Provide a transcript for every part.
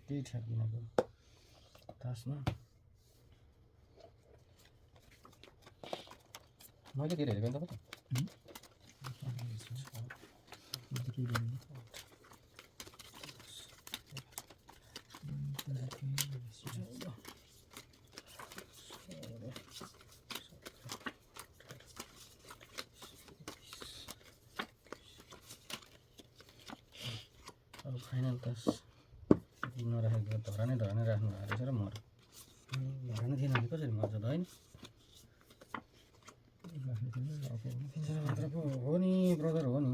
केही ठ्याक दिनको तासमा मैले के हेरेको नि त पो अब फाइनल तास नराखेको धरा नै राख्नु भएको रहेछ र मर धरा नै थिएन भने कसरी मर्छ त होइन मात्र पो हो नि ब्रदर हो नि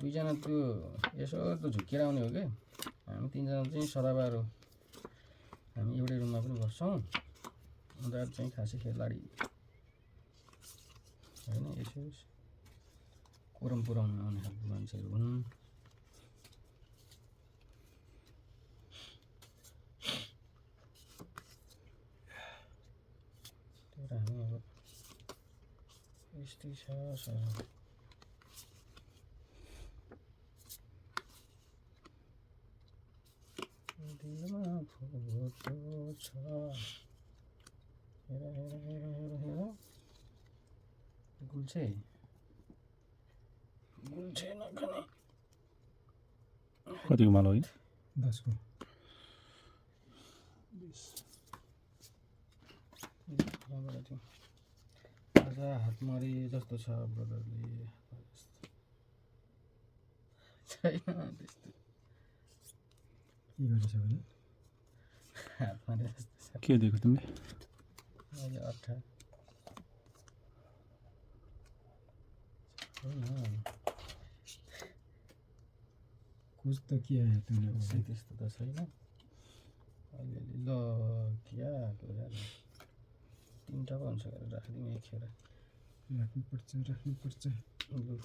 दुईजना त्यो यसो त झुकेर आउने हो कि हामी तिनजना चाहिँ सदाबार हो हामी एउटै रुममा पनि बस्छौँ उनीहरू चाहिँ खासै खेलाडी होइन यसो कोरम पुऱ्याउनु आउने खालको मान्छेहरू हुन् तर हामी अब यस्तै छ सर दिलमा फोटो छ हेर हेर हेर हेर हेर गुल्छे नखाने कतिको माल हो 10 को आज हातमरी जस्तो छ ब्रदरले छैन त्यस्तो के गरेछ भने हातमरी जस्तो छ के दिएको तिमीले अहिले 18 कुछ त के आयो तिमीले त्यस्तो त छैन अलिअलि ल क्या यार तिनवटा पो हुन्छ गरेर राखिदिउँ एकखेर राख्नुपर्छ लु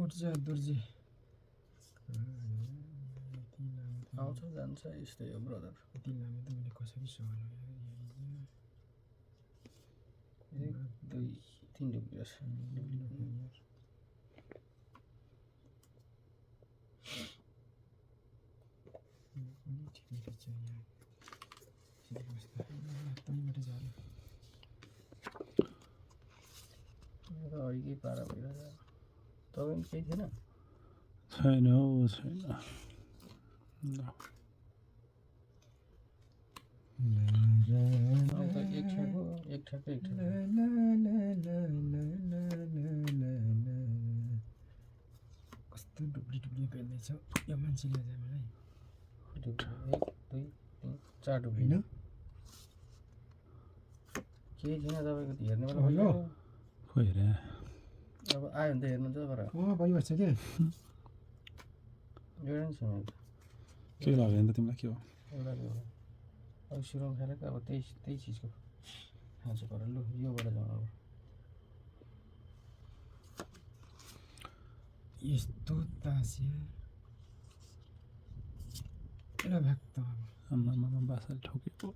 उठ जा दुर्जी आउँछ जान्छ यस्तै हो ब्रदर यति लामो त मैले कसरी सवाल एक दुई तिन डुब्लियो मेरो अघि पारा भइरहेछ तपाईँ पनि केही थिएन छैन हौ छैन एक ठ्याक कस्तो डुब्ली पेर्दैछ यो मान्छेले चाहिँ मलाई 1 2 3 4 डुब्ली होइन केही छैन तपाईँको हेर्ने बेला हेलो खोइ रे अब आयो भने त हेर्नुहुन्छ तर भइबस्छ के एउटा नि छैन के लाग्यो नि त तिमीलाई के हो एउटा त्यो अब सुरुमा खेलेको अब त्यही चिजको खाँचो पऱ्यो लु योबाट जाउँ अब यस्तो तासिया एला भक्त आम्मामा बासाले ठोकेको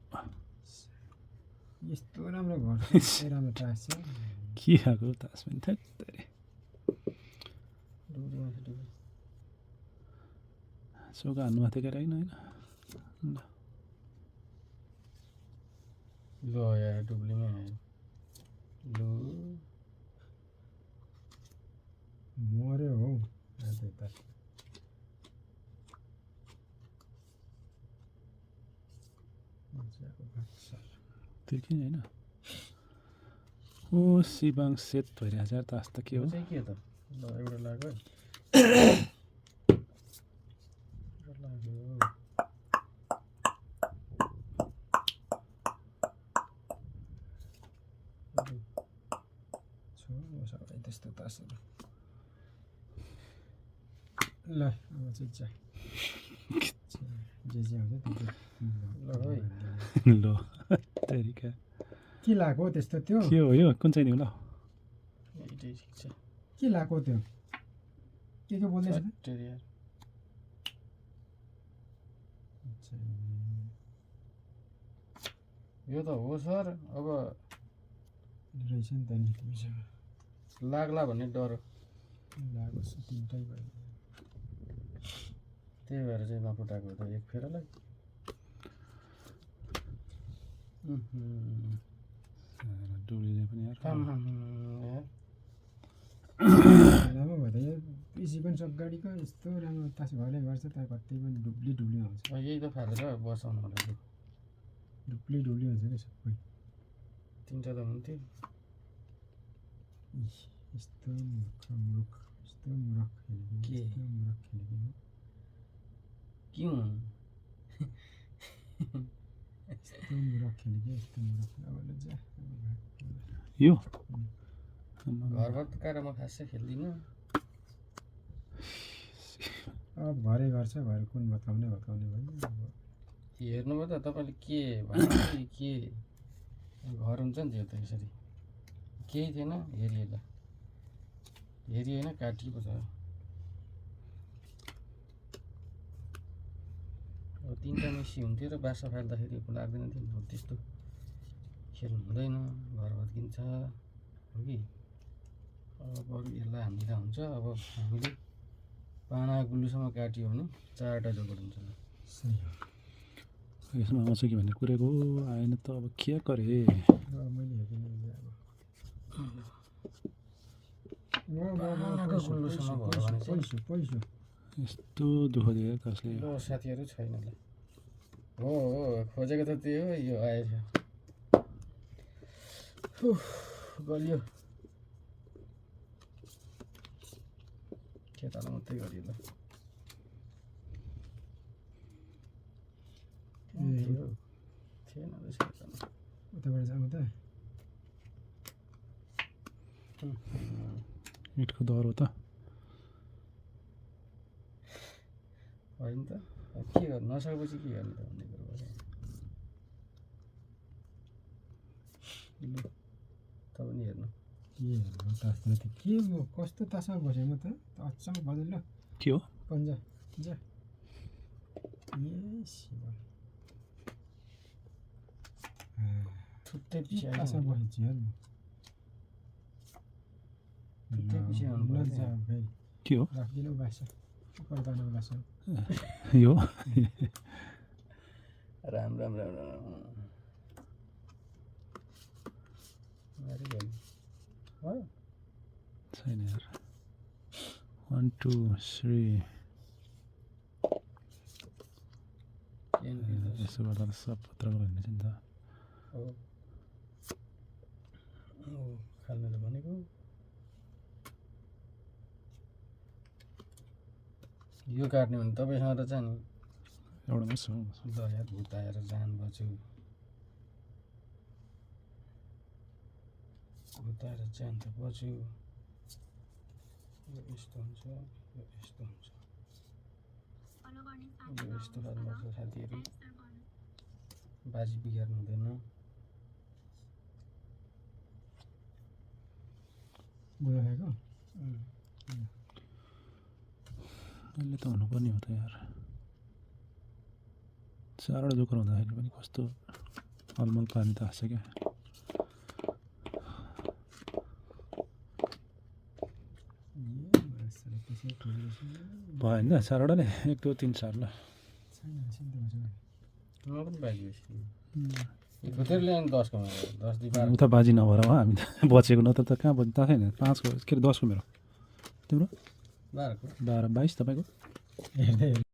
यस्तो राम्रो घर राम्रो तासिया के खाएको तास पनि थेत्तेरी चौका हान्नु माथि गएर होइन ल यार डुब्लीमै आयो लु मर्यो हौ त्यो किन होइन ओ सिबाङ सेट भइरहेछ तास त के हो चाहिँ के त ल एउटा लाग्यो त्यस्तो तासहरू ल अब चाहिँ जे आउँछ ल है ल तरिका के लाग्यो त्यस्तो त्यो के हो यो कुन चाहिँ दिउँ ल यही ठिक छ के लाग्यो त्यो के बोल्दैछ टेरियर यो त हो सर अब रहेछ नि त नि तिमीसँग लाग्ला भन्ने डर लागोस् तिनटै भयो त्यही भएर चाहिँ नफुटाएको त एक फेरलाई डुलीले पनि यार राम्रो भयो त यो पिसी पनि सब गाडीको यस्तो राम्रो तास भएरै गर्छ तर कति पनि डुब्ली आउँछ यही त फालेर बसाउनु होला डुब्ली हुन्छ क्या सबै तिनवटा त हुन्थ्यो यस्तो मूर्ख खेलेको के? यस्तो मूर्ख खेलेको के हुन् यस्तो मूर्ख खेलेको यस्तो मूर्ख अब जा यो घरमा त कारमा खासै खेल्दिनँ अब घरै गर्छ घर कुन भत्काउने भयो हेर्नुभयो त तपाईँले के भन्नु के घर हुन्छ नि त्यो त यसरी केही थिएन हेरिएन काटिएको छ अब तिनवटा मेसी हुन्थ्यो र बासा फाल्दाखेरि लाग्दैन थियो नि त्यस्तो खेल्नु हुँदैन घर भत्किन्छ हो कि अब बरु यसलाई हान्दिँदा हुन्छ अब हामीले पाना गुल्लुसम्म काट्यो भने 4वटा जोगड हुन्छ सही हो यसमा आउँछ कि भन्ने कुरेको आएन त अब के गरे अब मैले हेरेँ पैसो यस्तो दुःख दियो कसले ल साथीहरू छैन ल हो खोजेको त त्यही हो यो आएछ गलियो केटालाई मात्रै गरियो ल थिएन रहेछ उताबाट जाउँ त इटको दर हो त होइन त के गर्नु नसकेपछि के गर्ने त भन्ने कुरो भयो ल त पनि हेर्नु के तास त के कस्तो तासमा बसेँ म त अचम्म बज्यो ल के हो पन्जा जा शिव छुट्टै के पछि तासमा बसेछु यार छुट्टै पछि आउनु पर्छ फेरि के हो राखिदिनु बासा पर्दाको बासा यो राम हो छैन यार 1 2 3 यसो गर्दा त सब पत्रको हिँड्ने नि त खाल्नु त भनेको यो काट्ने भने तपाईँसँग त छ नि एउटा मात्र ल यार भुत आएर जान बच्यो भुत आएर जान त बच्यो यो यस्तो हुन्छ यो यस्तो हुन्छ यो यस्तो गर्नुपर्छ साथीहरू बाजी बिगार्नु हुँदैन बुढा खाएको यसले त हुनुपर्ने हो त यार 4वटा जोकर हुँदाखेरि पनि कस्तो अलमल पार्ने त आएको छ क्या भयो नि त 4वटा नै 1 2 3 4 ल म पनि बाजी भुतेर ल्याउनु 10को मेरो 10 2 12 उता बाजी नभएर हो हामी त बचेको नत्र त कहाँ बच्नु थाहा छैन 5को के अरे 10को मेरो तिम्रो 12को 12 22 तपाईँको